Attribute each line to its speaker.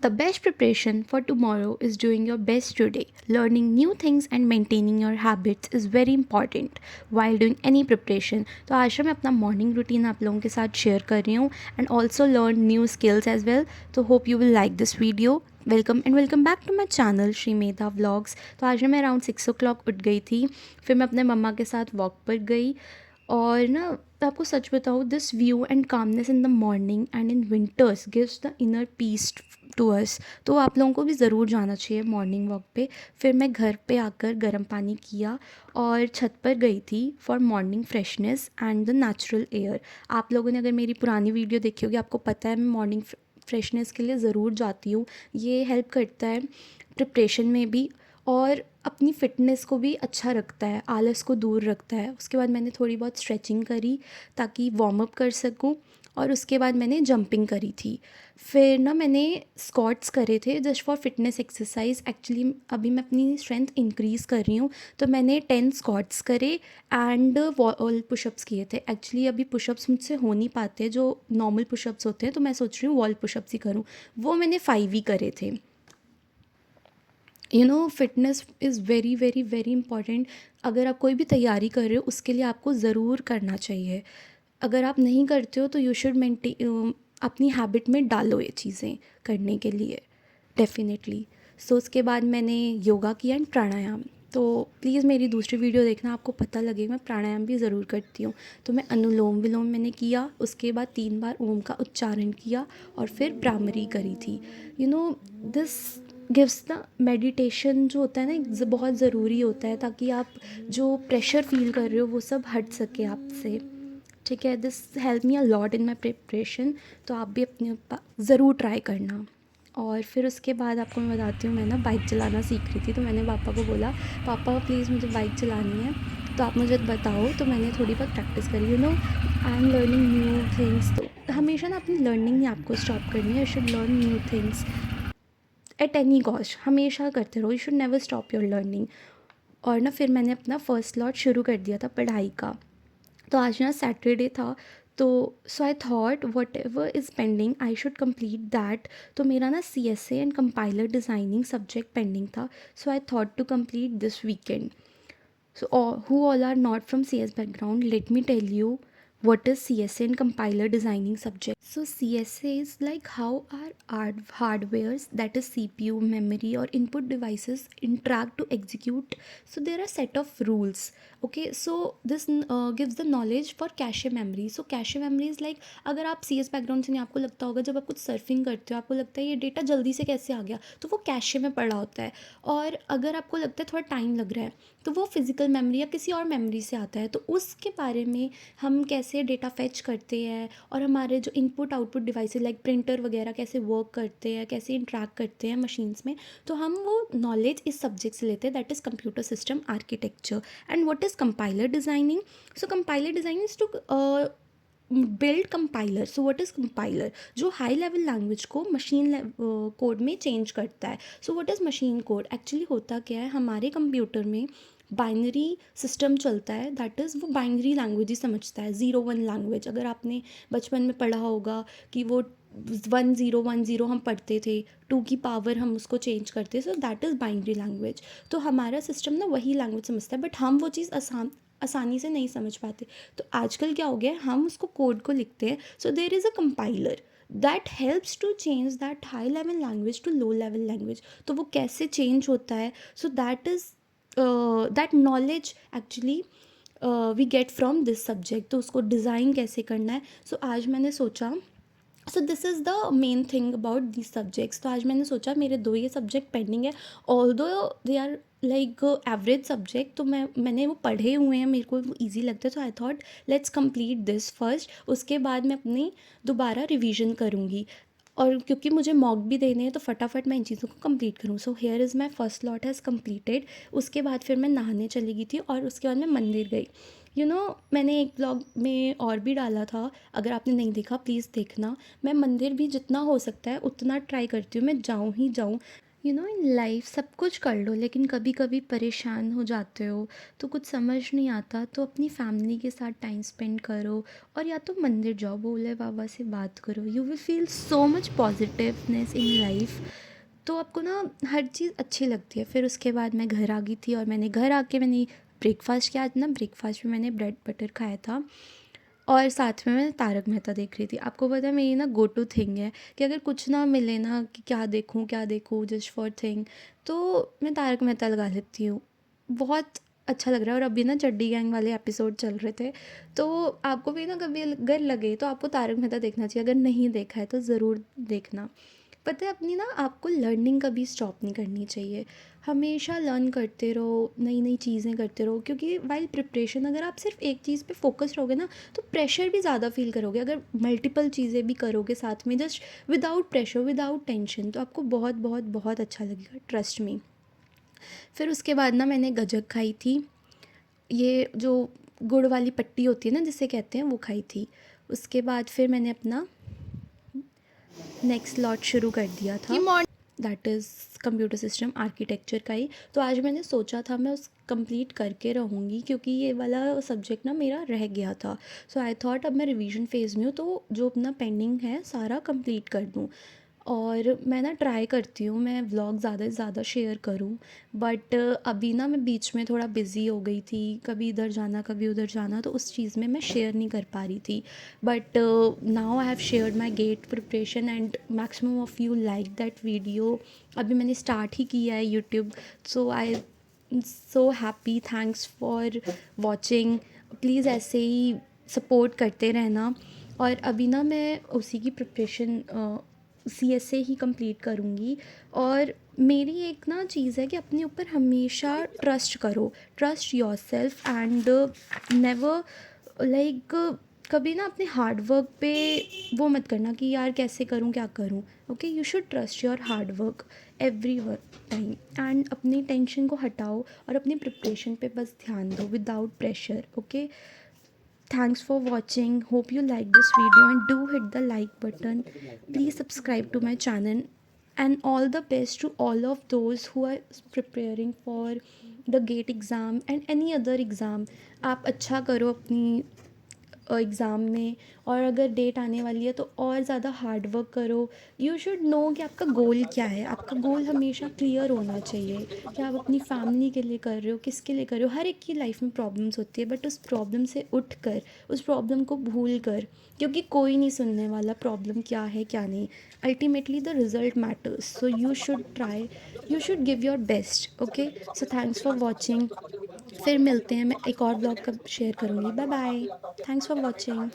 Speaker 1: The best preparation for tomorrow is doing your best today. Learning new things and maintaining your habits is very important while doing any preparation. तो आज मैं अपना morning routine आप लोगों के साथ share कर रही हूँ and also learn new skills as well. तो hope you will like this video. Welcome back to my channel Shri Medha vlogs. तो आज मैं अराउंड 6 o'clock उठ गई थी. फिर मैं अपने मम्मा के साथ वॉक पर गई और ना आपको सच बताऊँ, this view and calmness in the morning and in winters gives the inner peace to us. तो आप लोगों को भी ज़रूर जाना चाहिए मॉर्निंग वॉक पे. फिर मैं घर पे आकर गर्म पानी किया और छत पर गई थी for morning freshness and the natural air. आप लोगों ने अगर मेरी पुरानी वीडियो देखी होगी, आपको पता है मैं मॉर्निंग फ्रेशनेस के लिए ज़रूर जाती हूँ. ये हेल्प करता है प्रिपरेशन में भी और अपनी फ़िटनेस को भी अच्छा रखता है, आलस को दूर रखता है. उसके बाद मैंने थोड़ी बहुत स्ट्रेचिंग करी ताकि वार्म अप कर सकूं और उसके बाद मैंने जंपिंग करी थी. फिर ना मैंने स्क्वाट्स करे थे just for fitness exercise. Actually अभी मैं अपनी स्ट्रेंथ इंक्रीज़ कर रही हूँ, तो मैंने 10 स्क्वाट्स करे एंड वॉल पुशअप्स किए थे. एक्चुअली अभी पुशअप्स मुझसे हो नहीं पाते जो नॉर्मल पुशअप्स होते हैं, तो मैं सोच रही हूँ वॉल पुशअप्स ही करूँ. वो मैंने 5 ही करे थे. Fitness is very very very important. अगर आप कोई भी तैयारी कर रहे हो उसके लिए आपको ज़रूर करना चाहिए. अगर आप नहीं करते हो तो यू शुड मेंटेन, अपनी हैबिट में डालो ये चीज़ें करने के लिए डेफिनेटली. सो उसके बाद मैंने योगा किया एंड प्राणायाम. तो प्लीज़ मेरी दूसरी वीडियो देखना, आपको पता लगेगा मैं प्राणायाम भी ज़रूर करती हूँ. तो मैं अनुलोम विलोम मैंने किया, उसके बाद 3 बार ओम का उच्चारण किया और फिर भ्रामरी करी थी. दिस गिव्स द मेडिटेशन जो होता है ना, बहुत ज़रूरी होता है ताकि आप जो प्रेशर फील कर रहे हो वो सब हट सके आपसे. ठीक है, this help me a lot in my preparation. तो आप भी अपने ज़रूर ट्राई करना. और फिर उसके बाद आपको मैं बताती हूँ, मैं ना बाइक चलाना सीख रही थी. तो मैंने पापा को बोला, पापा प्लीज़ मुझे बाइक चलानी है, तो आप मुझे बताओ. तो मैंने थोड़ी बहुत प्रैक्टिस करी. I am learning new things. तो हमेशा ना अपनी लर्निंग नहीं आपको स्टॉप करनी है. You should learn new things at any cost. हमेशा करते रहो, you should never stop your learning. और ना फिर मैंने अपना फर्स्ट स्लॉट शुरू कर दिया था पढ़ाई का. तो आज ना सैटरडे था, तो so I thought whatever is pending I should complete that. तो मेरा ना CSA and compiler designing subject pending था. So I thought to complete this weekend. So, who all are not from CS background, let me tell you what is CSA and compiler designing subject. So, CSA is like how our hardwares, that is CPU, memory, or input devices interact to execute. So, there are set of rules. Okay, so this gives the knowledge for cache memory. So, cache memory is like, अगर आप CS background से नहीं, आपको लगता होगा जब आप कुछ सर्फिंग करते हो आपको लगता है ये डेटा जल्दी से कैसे आ गया, तो वो कैशे में पड़ा होता है. और अगर आपको लगता है थोड़ा टाइम लग रहा है तो वो फिज़िकल मेमोरी या किसी और मेमोरी से आता है. तो उसके बारे में हम कैसे डेटा फेच करते हैं और हमारे जो input output devices like printer वगैरह कैसे वर्क करते हैं, कैसे इंट्रैक्ट करते हैं मशीन्स में, तो हम वो नॉलेज इस सब्जेक्ट से लेते हैं, that is computer system architecture. And what is compiler designing. So compiler designing is to build compiler. So what is compiler, जो हाई लेवल लैंग्वेज को मशीन कोड में चेंज करता है. So what is machine code. Actually होता क्या है, हमारे computer में बाइनरी सिस्टम चलता है, दैट इज़ वो बाइनरी लैंग्वेज ही समझता है, 0-1 लैंग्वेज. अगर आपने बचपन में पढ़ा होगा कि वो 1010 हम पढ़ते थे, 2 की पावर हम उसको चेंज करते, सो दैट इज़ बाइनरी लैंग्वेज. तो हमारा सिस्टम ना वही लैंग्वेज समझता है, बट हम वो चीज़ आसानी से नहीं समझ पाते. तो आजकल क्या हो गया है, हम उसको कोड को लिखते हैं. So there is a compiler that helps to change that high level language to low level language. तो वो कैसे चेंज होता है, so that is that knowledge actually we get from this subject. तो उसको डिज़ाइन कैसे करना है. सो आज मैंने सोचा, so this is the main thing about this subjects. तो आज मैंने सोचा मेरे 2 ये सब्जेक्ट पेंडिंग है, although they are like average subject. तो मैंने वो पढ़े हुए हैं, मेरे को वो ईजी लगता है. So I thought let's complete this first, उसके बाद मैं अपनी दोबारा रिवीजन करूँगी. और क्योंकि मुझे मॉक भी देने हैं तो फटाफट मैं इन चीज़ों को कंप्लीट करूँ. So here is my first lot has completed. उसके बाद फिर मैं नहाने चली गई थी और उसके बाद मैं मंदिर गई. मैंने एक ब्लॉग में और भी डाला था, अगर आपने नहीं देखा प्लीज़ देखना. मैं मंदिर भी जितना हो सकता है उतना ट्राई करती हूँ, मैं जाऊँ ही जाऊँ. इन लाइफ सब कुछ कर लो लेकिन कभी कभी परेशान हो जाते हो, तो कुछ समझ नहीं आता, तो अपनी फैमिली के साथ टाइम स्पेंड करो। और या तो मंदिर जाओ, भोले बाबा से बात करो, you will feel so much positiveness in life. तो आपको ना हर चीज़ अच्छी लगती है। फिर उसके बाद मैं घर आ गई थी और मैंने घर आके मैंने ब्रेकफास्ट किया। आज ना ब्रेकफास्ट में मैंने ब्रेड बटर खाया था और साथ में मैं तारक मेहता देख रही थी। आपको पता है मेरी ना गो टू थिंग है कि अगर कुछ ना मिले ना कि क्या देखूँ जस्ट फॉर थिंग, तो मैं तारक मेहता लगा लेती हूँ। बहुत अच्छा लग रहा है। और अभी ना चड्डी गैंग वाले एपिसोड चल रहे थे, तो आपको भी ना कभी अगर लगे तो आपको तारक मेहता देखना चाहिए। अगर नहीं देखा है तो ज़रूर देखना। पता है अपनी ना आपको लर्निंग कभी स्टॉप नहीं करनी चाहिए। हमेशा लर्न करते रहो, नई नई चीज़ें करते रहो, क्योंकि वाइल प्रिपरेशन अगर आप सिर्फ एक चीज़ पे फोकस रहोगे ना तो प्रेशर भी ज़्यादा फील करोगे। अगर मल्टीपल चीज़ें भी करोगे साथ में, just without pressure without tension, तो आपको बहुत बहुत बहुत अच्छा लगेगा, ट्रस्ट मी। फिर उसके बाद ना मैंने गजक खाई थी। ये जो गुड़ वाली पट्टी होती है ना जिसे कहते हैं, वो खाई थी। उसके बाद फिर मैंने अपना नेक्स्ट लॉट शुरू कर दिया था, that is computer system architecture का ही। तो आज मैंने सोचा था मैं उस कंप्लीट करके रहूँगी, क्योंकि ये वाला सब्जेक्ट ना मेरा रह गया था। सो आई थॉट अब मैं रिवीजन फ़ेज़ में हूँ, तो जो अपना पेंडिंग है सारा कंप्लीट कर दूँ। और मैं ना ट्राई करती हूँ मैं व्लॉग ज़्यादा से ज़्यादा शेयर करूँ, बट अभी ना मैं बीच में थोड़ा बिज़ी हो गई थी, कभी इधर जाना कभी उधर जाना, तो उस चीज़ में मैं शेयर नहीं कर पा रही थी। But now I have shared my GATE preparation and maximum of you like that video. अभी मैंने स्टार्ट ही किया है YouTube, so I so happy, thanks for watching. Please ऐसे ही सपोर्ट करते रहना। और अभी ना मैं उसी की प्रिपरेशन CSA ही कंप्लीट करूँगी। और मेरी एक ना चीज़ है कि अपने ऊपर हमेशा ट्रस्ट करो, trust yourself and never like कभी ना अपने हार्ड वर्क पे वो मत करना कि यार कैसे करूँ क्या करूँ। Okay, you should trust your hard work every time and अपनी टेंशन को हटाओ और अपनी प्रिपरेशन पे बस ध्यान दो without pressure. Okay, thanks for watching, hope you like this video and do hit the like button. Please subscribe to my channel and all the best to all of those who are preparing for the gate exam and any other exam. आप अच्छा करो अपनी exam में। और अगर date आने वाली है तो और ज़्यादा हार्ड वर्क करो। यू शुड नो कि आपका गोल क्या है। आपका गोल हमेशा क्लियर होना चाहिए कि आप अपनी फैमिली के लिए कर रहे हो, किसके लिए कर रहे हो। हर एक की लाइफ में प्रॉब्लम्स होती है, बट उस प्रॉब्लम से उठ कर, उस प्रॉब्लम को भूल कर, क्योंकि कोई नहीं सुनने वाला प्रॉब्लम क्या है क्या नहीं। Ultimately the result matters, so you should try, you should give your best. Okay, so thanks for watching. फिर मिलते हैं, मैं एक और ब्लॉग कब शेयर करूँगी। Bye bye, thanks for watching.